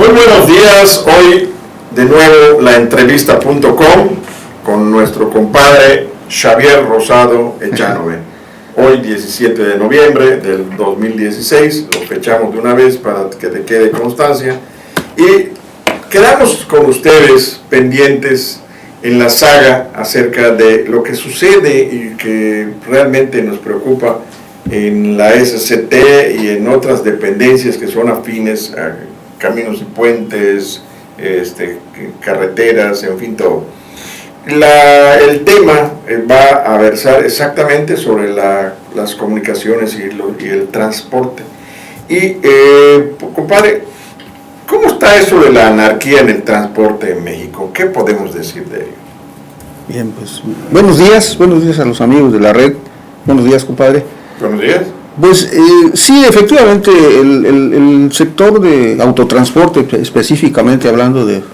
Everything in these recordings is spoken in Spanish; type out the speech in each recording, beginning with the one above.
Muy buenos días, hoy de nuevo la entrevista.com con nuestro compadre Xavier Rosado Echanove. Hoy 17 de noviembre del 2016, lo fechamos de una vez para que te quede constancia y quedamos con ustedes pendientes en la saga acerca de lo que sucede y que realmente nos preocupa en la SCT y en otras dependencias que son afines a caminos y puentes, carreteras, en fin, todo. El tema va a versar exactamente sobre las comunicaciones y el transporte. Y, compadre, ¿cómo está eso de la anarquía en el transporte en México? ¿Qué podemos decir de ello? Bien, pues, buenos días a los amigos de la red. Buenos días, compadre. Buenos días. Pues sí, efectivamente, el sector de autotransporte, específicamente hablando del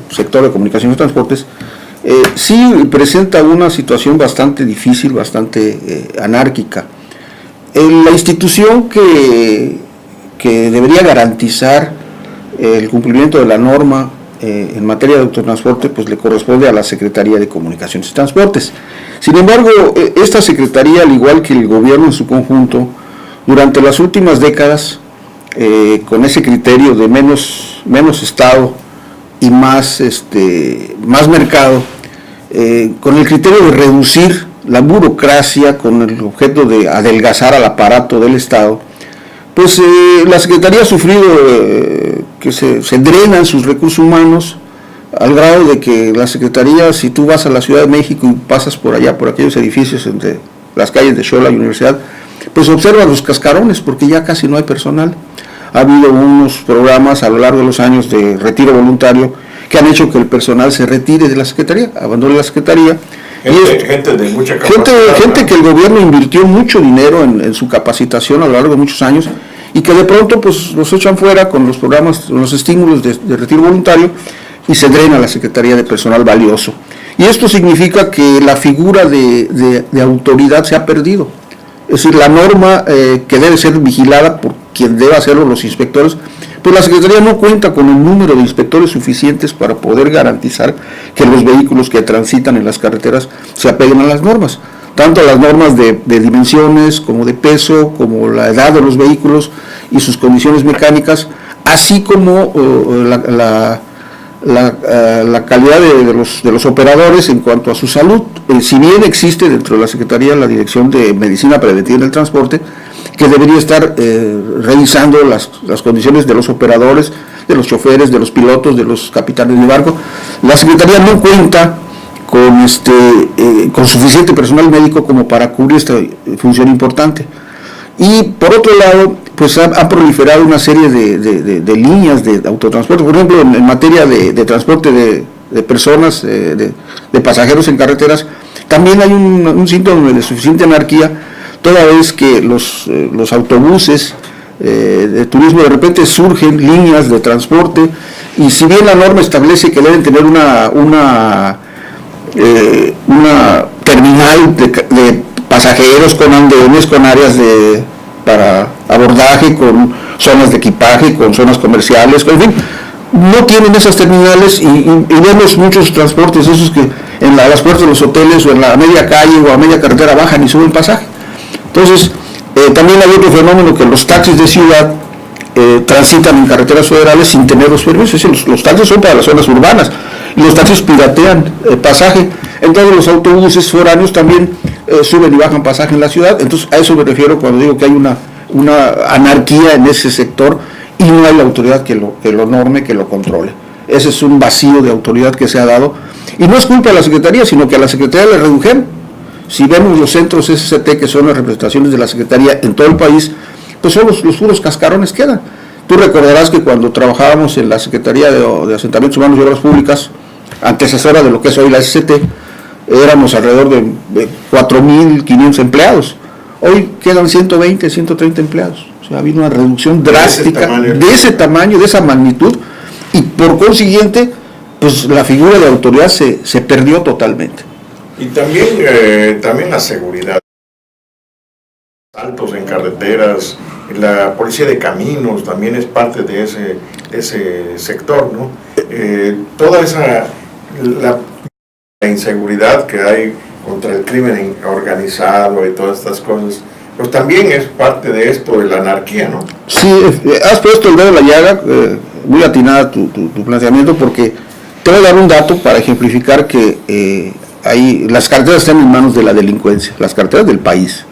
sector de comunicaciones y transportes, sí presenta una situación bastante difícil, bastante anárquica. La institución que debería garantizar el cumplimiento de la norma en materia de autotransporte, pues le corresponde a la Secretaría de Comunicaciones y Transportes. Sin embargo, esta Secretaría, al igual que el gobierno en su conjunto, durante las últimas décadas, con ese criterio de menos Estado y más mercado, con el criterio de reducir la burocracia con el objeto de adelgazar al aparato del Estado, pues la Secretaría ha sufrido que se drenan sus recursos humanos al grado de que la Secretaría, si tú vas a la Ciudad de México y pasas por allá, por aquellos edificios entre las calles de Xola y Universidad, pues observas los cascarones porque ya casi no hay personal. Ha habido unos programas a lo largo de los años de retiro voluntario que han hecho que el personal se retire de la Secretaría, abandone la Secretaría. Gente de mucha capacidad. Gente que el gobierno invirtió mucho dinero en su capacitación a lo largo de muchos años y que de pronto pues los echan fuera con los programas, con los estímulos de retiro voluntario y se drena la Secretaría de personal valioso. Y esto significa que la figura de autoridad se ha perdido. Es decir, la norma que debe ser vigilada por quien debe hacerlo, los inspectores, pues la Secretaría no cuenta con el número de inspectores suficientes para poder garantizar que los vehículos que transitan en las carreteras se apeguen a las normas, tanto a las normas de dimensiones, como de peso, como la edad de los vehículos y sus condiciones mecánicas, así como la calidad de los operadores en cuanto a su salud. Si bien existe dentro de la Secretaría la Dirección de Medicina Preventiva del Transporte, que debería estar revisando las condiciones de los operadores, de los choferes, de los pilotos, de los capitanes de barco, la Secretaría no cuenta con suficiente personal médico como para cubrir esta función importante. Y por otro lado, pues ha proliferado una serie de líneas de autotransporte. Por ejemplo, en materia de transporte de personas, de pasajeros en carreteras, también hay un síntoma de suficiente anarquía, toda vez que los autobuses de turismo de repente surgen líneas de transporte, y si bien la norma establece que deben tener una terminal de pasajeros con andenes, con áreas para abordaje, con zonas de equipaje, con zonas comerciales, en fin, no tienen esas terminales y vemos muchos transportes esos que en las puertas de los hoteles o en la media calle o a media carretera bajan y suben pasaje. Entonces, también hay otro fenómeno, que los taxis de ciudad transitan en carreteras federales sin tener los permisos. Es decir, los taxis son para las zonas urbanas y los taxis piratean pasaje. Entonces los autobuses foráneos también suben y bajan pasaje en la ciudad. Entonces a eso me refiero cuando digo que hay una anarquía en ese sector y no hay la autoridad que lo norme, que lo controle. Ese es un vacío de autoridad que se ha dado, y no es culpa de la Secretaría, sino que a la Secretaría le redujeron. Si vemos los centros SCT, que son las representaciones de la Secretaría en todo el país, pues son los puros cascarones que quedan. Tú recordarás que cuando trabajábamos en la Secretaría de Asentamientos Humanos y Obras Públicas, antecesora de lo que es hoy la SCT, éramos alrededor de 4.500 empleados. Hoy quedan 120, 130 empleados. O sea, ha habido una reducción drástica de ese tamaño, de esa magnitud, y por consiguiente, pues la figura de autoridad se perdió totalmente. Y también la seguridad. Saltos en carreteras, la policía de caminos también es parte de ese sector, ¿no? Toda la inseguridad que hay contra el crimen organizado y todas estas cosas, pues también es parte de esto, de la anarquía, ¿no? Sí, has puesto el dedo en la llaga, muy atinada tu planteamiento, porque te voy a dar un dato para ejemplificar que las carteras están en manos de la delincuencia, las carteras del país.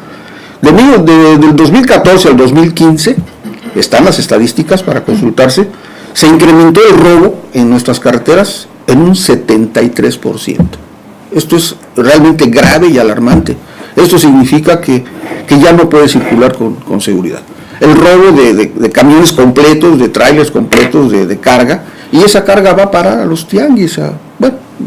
Del 2014 al 2015, están las estadísticas para consultarse, se incrementó el robo en nuestras carreteras en un 73%. Esto es realmente grave y alarmante. Esto significa que ya no puede circular con seguridad. El robo de camiones completos, de trailers completos de carga, y esa carga va para los tianguis,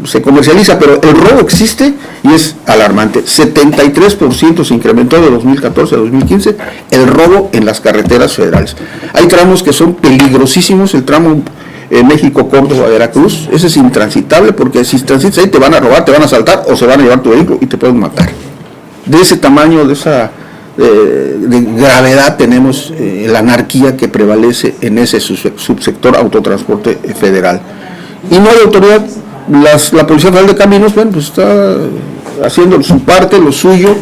se comercializa, pero el robo existe y es alarmante. 73% se incrementó de 2014 a 2015 el robo en las carreteras federales. Hay tramos que son peligrosísimos, el tramo México-Córdoba-Veracruz, ese es intransitable, porque si transitas ahí te van a robar, te van a asaltar o se van a llevar tu vehículo y te pueden matar. De ese tamaño, de esa de gravedad tenemos la anarquía que prevalece en ese subsector autotransporte federal. Y no hay autoridad. La Policía Federal de Caminos, bueno, pues está haciendo su parte, lo suyo,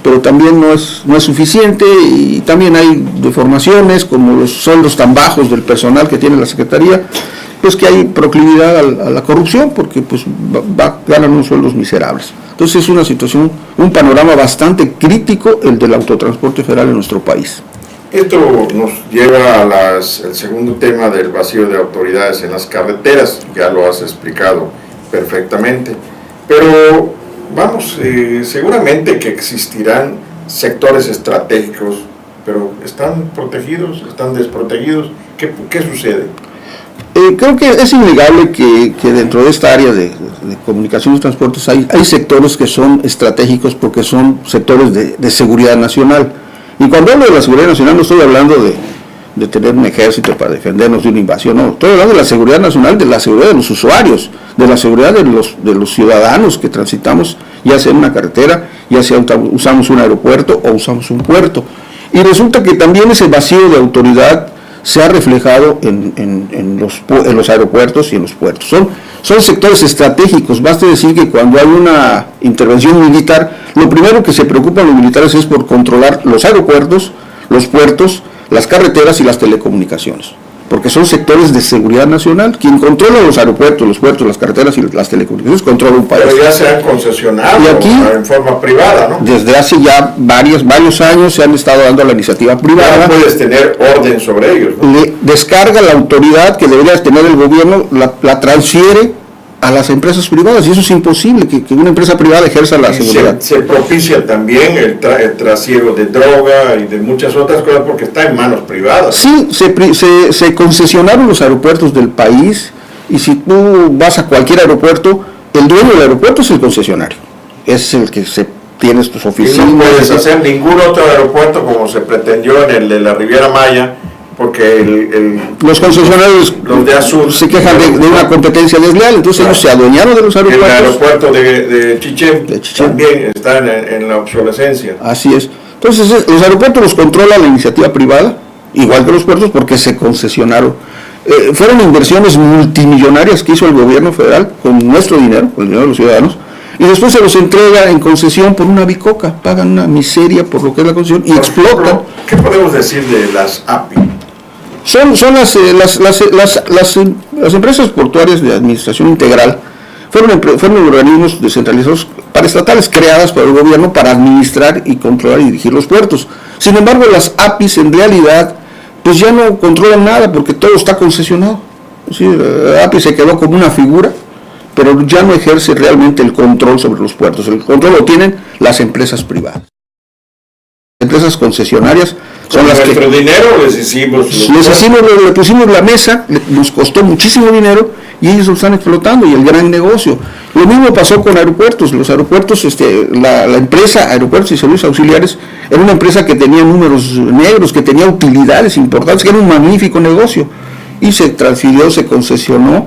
pero también no es suficiente, y también hay deformaciones, como los sueldos tan bajos del personal que tiene la Secretaría, pues que hay proclividad a la corrupción, porque pues ganan unos sueldos miserables. Entonces es una situación, un panorama bastante crítico el del autotransporte federal en nuestro país. Esto nos lleva al segundo tema del vacío de autoridades en las carreteras, ya lo has explicado perfectamente, pero vamos, seguramente que existirán sectores estratégicos, pero ¿están protegidos? ¿Están desprotegidos? ¿Qué sucede? Creo que es innegable que dentro de esta área de comunicaciones y transportes hay sectores que son estratégicos porque son sectores de seguridad nacional. Y cuando hablo de la seguridad nacional no estoy hablando de tener un ejército para defendernos de una invasión, no, estoy hablando de la seguridad nacional, de la seguridad de los usuarios, de la seguridad de los ciudadanos que transitamos, ya sea en una carretera, ya sea usamos un aeropuerto o usamos un puerto. Y resulta que también ese vacío de autoridad se ha reflejado en los aeropuertos y en los puertos. Son sectores estratégicos. Basta decir que cuando hay una intervención militar, lo primero que se preocupan los militares es por controlar los aeropuertos, los puertos, las carreteras y las telecomunicaciones, porque son sectores de seguridad nacional. Quien controla los aeropuertos, los puertos, las carreteras y las telecomunicaciones controla un país. Pero ya se han concesionado, y aquí, en forma privada, ¿no? Desde hace ya varios años se han estado dando a la iniciativa privada. Ya no puedes tener orden sobre ellos, ¿no? Le descarga la autoridad que debería tener el gobierno, la transfiere a las empresas privadas, y eso es imposible, que una empresa privada ejerza la seguridad. Se propicia también el trasiego de droga y de muchas otras cosas porque está en manos privadas. Sí, se concesionaron los aeropuertos del país, y si tú vas a cualquier aeropuerto, el dueño del aeropuerto es el concesionario, es el que tienes tus oficinas. Y no puedes hacer ningún otro aeropuerto como se pretendió en el de la Riviera Maya, porque los concesionarios los de Azul se quejan de una competencia desleal, entonces ellos se adueñaron de los aeropuertos. El aeropuerto de Chichén también está en la obsolescencia. Así es. Entonces los aeropuertos los controla la iniciativa privada, igual que los puertos, porque se concesionaron. Fueron inversiones multimillonarias que hizo el gobierno federal con nuestro dinero, con el dinero de los ciudadanos, y después se los entrega en concesión por una bicoca, pagan una miseria por lo que es la concesión y explotan. ¿Qué podemos decir de las API? Son las empresas portuarias de administración integral, fueron organismos descentralizados paraestatales creadas por el gobierno para administrar y controlar y dirigir los puertos. Sin embargo, las APIs en realidad pues ya no controlan nada porque todo está concesionado. Sí, la API se quedó como una figura, pero ya no ejerce realmente el control sobre los puertos. El control lo tienen las empresas privadas. Las empresas concesionarias son las que... Nuestro dinero le pusimos la mesa, nos costó muchísimo dinero y ellos lo están explotando, y el gran negocio. Lo mismo pasó con aeropuertos. Los aeropuertos, la empresa Aeropuertos y Servicios Auxiliares era una empresa que tenía números negros, que tenía utilidades importantes, que era un magnífico negocio, y se transfirió, se concesionó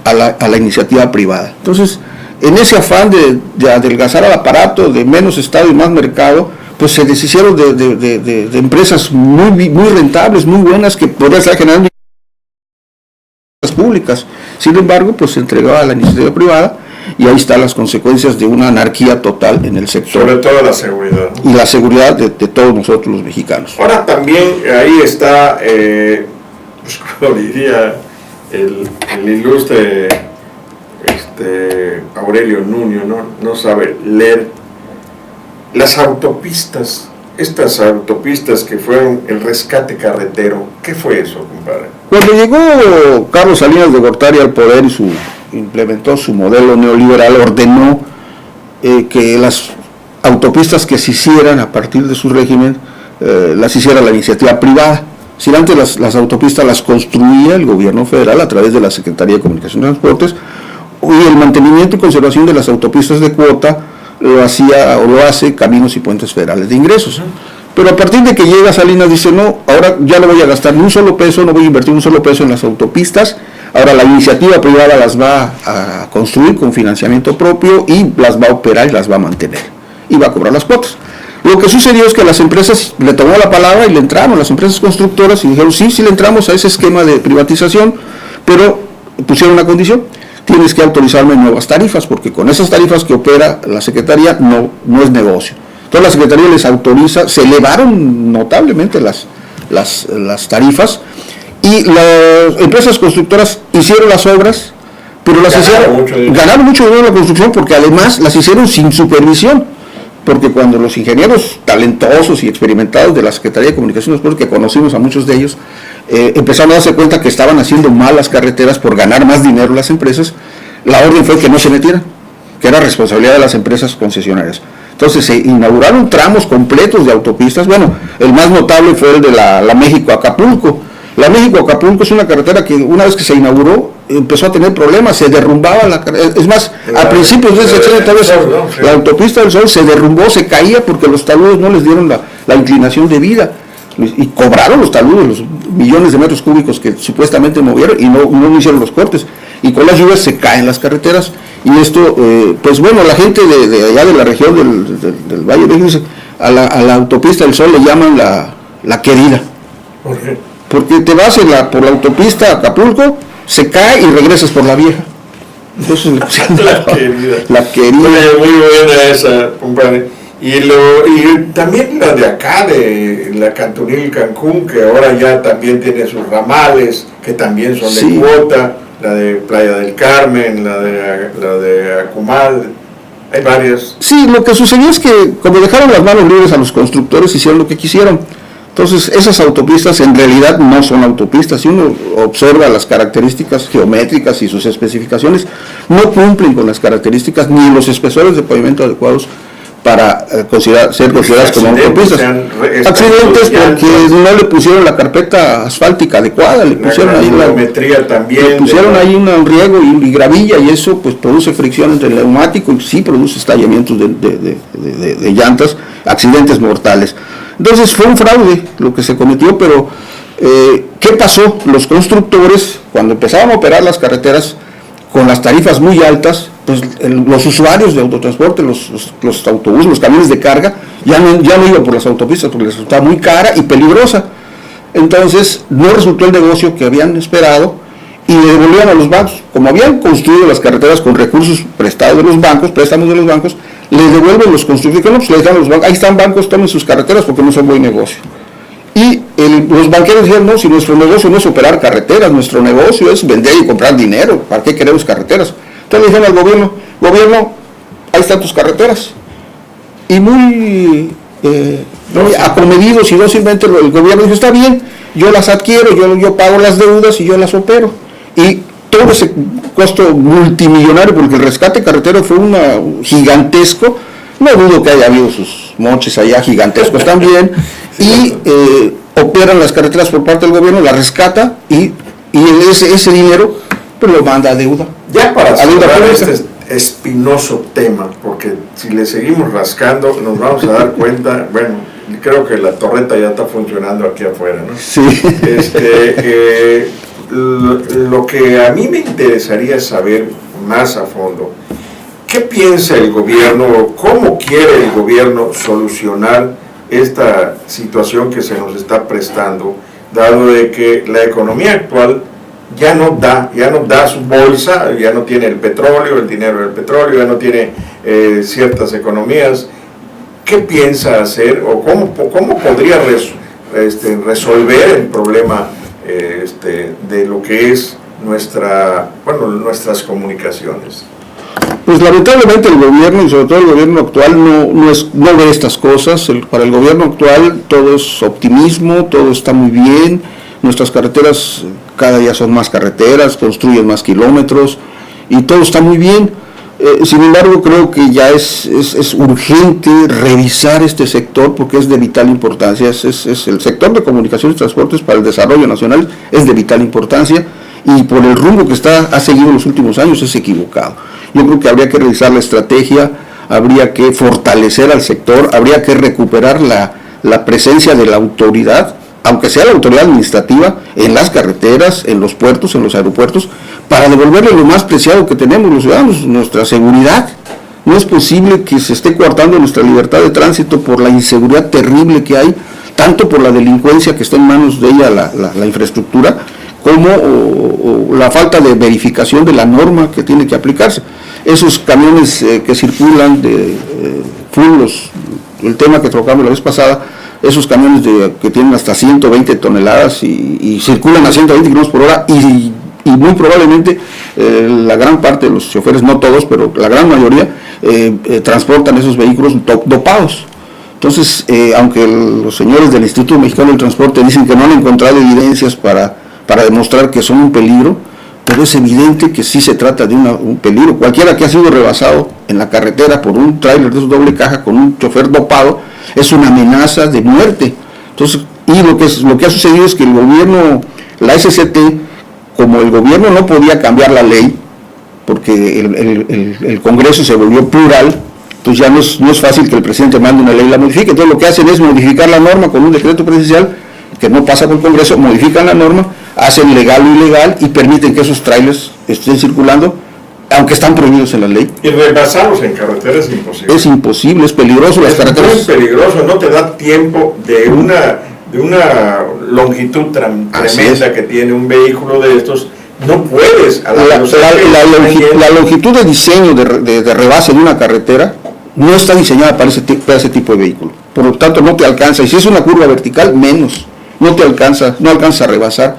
a la iniciativa privada. Entonces, en ese afán de adelgazar al aparato, de menos Estado y más mercado, pues se deshicieron de empresas muy rentables, muy buenas, que podrían estar generando públicas. Sin embargo, pues se entregó a la iniciativa privada y ahí están las consecuencias de una anarquía total en el sector. Sobre todo la seguridad. Y la seguridad de todos nosotros los mexicanos. Ahora también ahí está, pues como diría el ilustre Aurelio Nuño, no sabe leer, las autopistas, estas autopistas que fueron el rescate carretero. ¿Qué fue eso, compadre? Cuando llegó Carlos Salinas de Gortari al poder y implementó su modelo neoliberal, ordenó que las autopistas que se hicieran a partir de su régimen, las hiciera la iniciativa privada. Si antes las autopistas las construía el gobierno federal a través de la Secretaría de Comunicación y Transportes, y el mantenimiento y conservación de las autopistas de cuota lo hacía o lo hace Caminos y Puentes Federales de Ingresos. Pero a partir de que llega Salinas dice, no, ahora ya no voy a gastar ni un solo peso, no voy a invertir un solo peso en las autopistas, ahora la iniciativa privada las va a construir con financiamiento propio y las va a operar y las va a mantener y va a cobrar las cuotas. Lo que sucedió es que las empresas le tomó la palabra y le entraron, las empresas constructoras, y dijeron, sí le entramos a ese esquema de privatización, pero pusieron una condición: tienes que autorizarme nuevas tarifas, porque con esas tarifas que opera la Secretaría no es negocio. Entonces la Secretaría les autoriza, se elevaron notablemente las tarifas, y las empresas constructoras hicieron las obras, pero ganaron mucho dinero en la construcción, porque además las hicieron sin supervisión. Porque cuando los ingenieros talentosos y experimentados de la Secretaría de Comunicación y Transportes, que conocimos a muchos de ellos, empezaron a darse cuenta que estaban haciendo mal las carreteras por ganar más dinero las empresas, la orden fue que no se metieran, que era responsabilidad de las empresas concesionarias. Entonces se inauguraron tramos completos de autopistas. Bueno, el más notable fue el de la México-Acapulco. La México-Acapulco es una carretera que una vez que se inauguró empezó a tener problemas, se derrumbaba la carretera. Es más, a principios de ese sexenio tal vez la autopista del Sol se derrumbó, se caía porque los taludes no les dieron la inclinación de vida. Y cobraron los taludes, los millones de metros cúbicos que supuestamente movieron, y no hicieron los cortes. Y con las lluvias se caen las carreteras. Y esto, pues bueno, la gente de allá de la región del Valle de México, a la autopista del Sol le llaman la querida. ¿Por qué? Porque te vas por la autopista a Acapulco, se cae y regresas por la vieja. Entonces la querida. La querida. Muy buena esa, compadre. Y también la de acá, de la Cantunil Cancún, que ahora ya también tiene sus ramales, que también son de cuota, la de Playa del Carmen, la de Acumal, hay varias. Sí, lo que sucedió es que como dejaron las manos libres a los constructores, hicieron lo que quisieron. Entonces esas autopistas en realidad no son autopistas. Si uno observa las características geométricas y sus especificaciones, no cumplen con las características ni los espesores de pavimento adecuados para ser consideradas como autopistas. Accidentes porque no le pusieron la carpeta asfáltica adecuada, le pusieron ahí ahí un riego y gravilla, y eso pues produce fricción entre el neumático y sí produce estallamientos de llantas, accidentes mortales. Entonces fue un fraude lo que se cometió, pero ¿qué pasó? Los constructores, cuando empezaban a operar las carreteras con las tarifas muy altas, pues los usuarios de autotransporte, los autobuses, los camiones de carga, ya no iban por las autopistas porque les resultaba muy cara y peligrosa. Entonces no resultó el negocio que habían esperado y le devolvían a los bancos. Como habían construido las carreteras con recursos prestados de los bancos, préstamos de los bancos, les devuelven los constructores, pues les dan a los bancos, ahí están bancos, tomen sus carreteras porque no son buen negocio. Y los banqueros dijeron, no, si nuestro negocio no es operar carreteras, nuestro negocio es vender y comprar dinero, ¿para qué queremos carreteras? Entonces le dijeron al gobierno, ahí están tus carreteras. Y muy acomedidos y dócilmente el gobierno dijo, está bien, yo las adquiero, yo pago las deudas y yo las opero. Y todo ese costo multimillonario, porque el rescate carretero fue gigantesco, no dudo que haya habido sus moches allá gigantescos también, y operan las carreteras por parte del gobierno, la rescata y ese dinero pues lo manda a deuda. Ya para cerrar este espinoso tema, porque si le seguimos rascando nos vamos a dar cuenta, bueno, creo que la torreta ya está funcionando aquí afuera, ¿no? Sí. Lo que a mí me interesaría saber más a fondo, ¿qué piensa el gobierno, cómo quiere el gobierno solucionar esta situación que se nos está prestando, dado de que la economía actual ya no da su bolsa, ya no tiene el petróleo, el dinero del petróleo, ya no tiene ciertas economías. ¿Qué piensa hacer o cómo podría resolver el problema de lo que es nuestras comunicaciones? Pues lamentablemente el gobierno, y sobre todo el gobierno actual, no ve estas cosas. Para el gobierno actual todo es optimismo, todo está muy bien, nuestras carreteras cada día son más carreteras, construyen más kilómetros y todo está muy bien. Sin embargo, creo que ya es urgente revisar este sector porque es de vital importancia. Es el sector de comunicaciones y transportes para el desarrollo nacional es de vital importancia y por el rumbo que ha seguido en los últimos años es equivocado. Yo creo que habría que revisar la estrategia, habría que fortalecer al sector, habría que recuperar la presencia de la autoridad, aunque sea la autoridad administrativa, en las carreteras, en los puertos, en los aeropuertos, para devolverle lo más preciado que tenemos los ciudadanos, nuestra seguridad. No es posible que se esté coartando nuestra libertad de tránsito por la inseguridad terrible que hay, tanto por la delincuencia que está en manos de ella la infraestructura, como la falta de verificación de la norma que tiene que aplicarse. Esos camiones que circulan de el tema que tocamos la vez pasada, esos camiones que tienen hasta 120 toneladas y circulan a 120 kilómetros por hora y muy probablemente la gran parte de los choferes, no todos, pero la gran mayoría, transportan esos vehículos dopados. Entonces, aunque los señores del Instituto Mexicano del Transporte dicen que no han encontrado evidencias para demostrar que son un peligro, pero es evidente que sí se trata de un peligro. Cualquiera que ha sido rebasado en la carretera por un tráiler de esos doble caja con un chofer dopado es una amenaza de muerte. Entonces, y lo que ha sucedido es que el gobierno, la SCT, como el gobierno no podía cambiar la ley, porque el Congreso se volvió plural, entonces ya no es fácil que el presidente mande una ley y la modifique. Entonces lo que hacen es modificar la norma con un decreto presidencial que no pasa por el Congreso, modifican la norma, hacen legal o ilegal y permiten que esos trailers estén circulando, aunque están prohibidos en la ley. Y rebasarlos en carretera es imposible. Es imposible, es peligroso. Las carreteras es muy peligroso, no te da tiempo de una longitud tremenda que tiene un vehículo de estos. No puedes. La longitud de diseño de rebase de una carretera no está diseñada para ese tipo de vehículo. Por lo tanto, no te alcanza. Y si es una curva vertical, menos. No alcanza a rebasar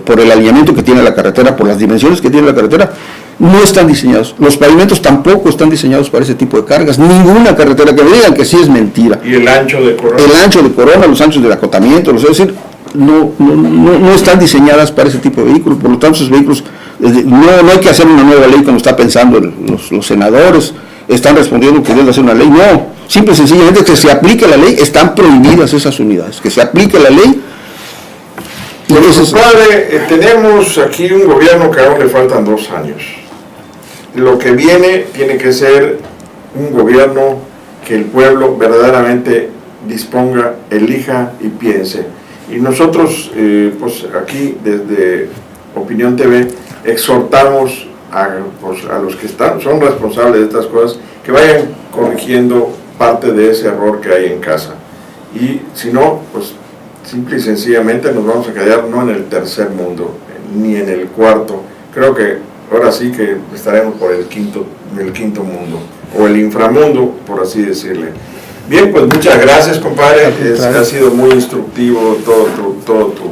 por el alineamiento que tiene la carretera, por las dimensiones que tiene la carretera. No están diseñados. Los pavimentos tampoco están diseñados para ese tipo de cargas. Ninguna carretera, que me digan que sí es mentira. ¿Y el ancho de corona? El ancho de corona, los anchos de acotamiento, es decir, no están diseñadas para ese tipo de vehículos. Por lo tanto, esos vehículos, no hay que hacer una nueva ley como está pensando los senadores. Están respondiendo que deben hacer una ley. No, simple y sencillamente que se aplique la ley. Están prohibidas esas unidades. Que se aplique la ley. Padre, tenemos aquí un gobierno que aún le faltan 2 años. Lo que viene tiene que ser un gobierno que el pueblo verdaderamente disponga, elija y piense. Y nosotros, pues aquí desde Opinión TV, exhortamos a los que son responsables de estas cosas que vayan corrigiendo parte de ese error que hay en casa. Y si no, pues simple y sencillamente nos vamos a quedar no en el tercer mundo, ni en el cuarto. Creo que ahora sí que estaremos por el quinto mundo, o el inframundo, por así decirle. Bien, pues muchas gracias, compadre. Ha sido muy instructivo todo tu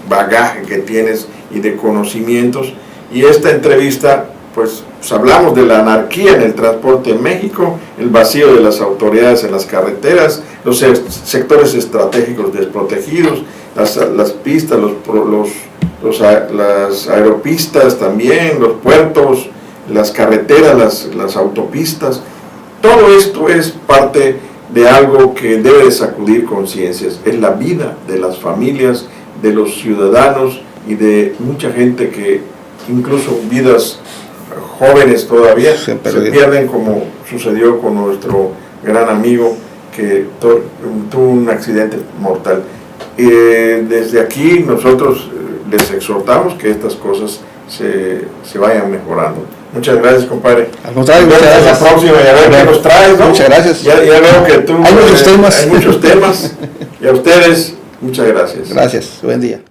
bagaje que tienes y de conocimientos. Y esta entrevista, pues hablamos de la anarquía en el transporte en México, el vacío de las autoridades en las carreteras, los sectores estratégicos desprotegidos, las pistas, las aeropistas también, los puertos, las carreteras, las autopistas. Todo esto es parte de algo que debe de sacudir conciencias. Es la vida de las familias, de los ciudadanos y de mucha gente que incluso vidas jóvenes todavía se pierden, como sucedió con nuestro gran amigo que tuvo un accidente mortal. Desde aquí nosotros les exhortamos que estas cosas se vayan mejorando. Muchas gracias, compadre. Al contrario, muchas gracias. La próxima, y a ver qué nos traes, ¿no? Muchas gracias. Ya veo que tú... Hay muchos temas. Hay muchos temas. Y a ustedes, muchas gracias. Gracias, buen día.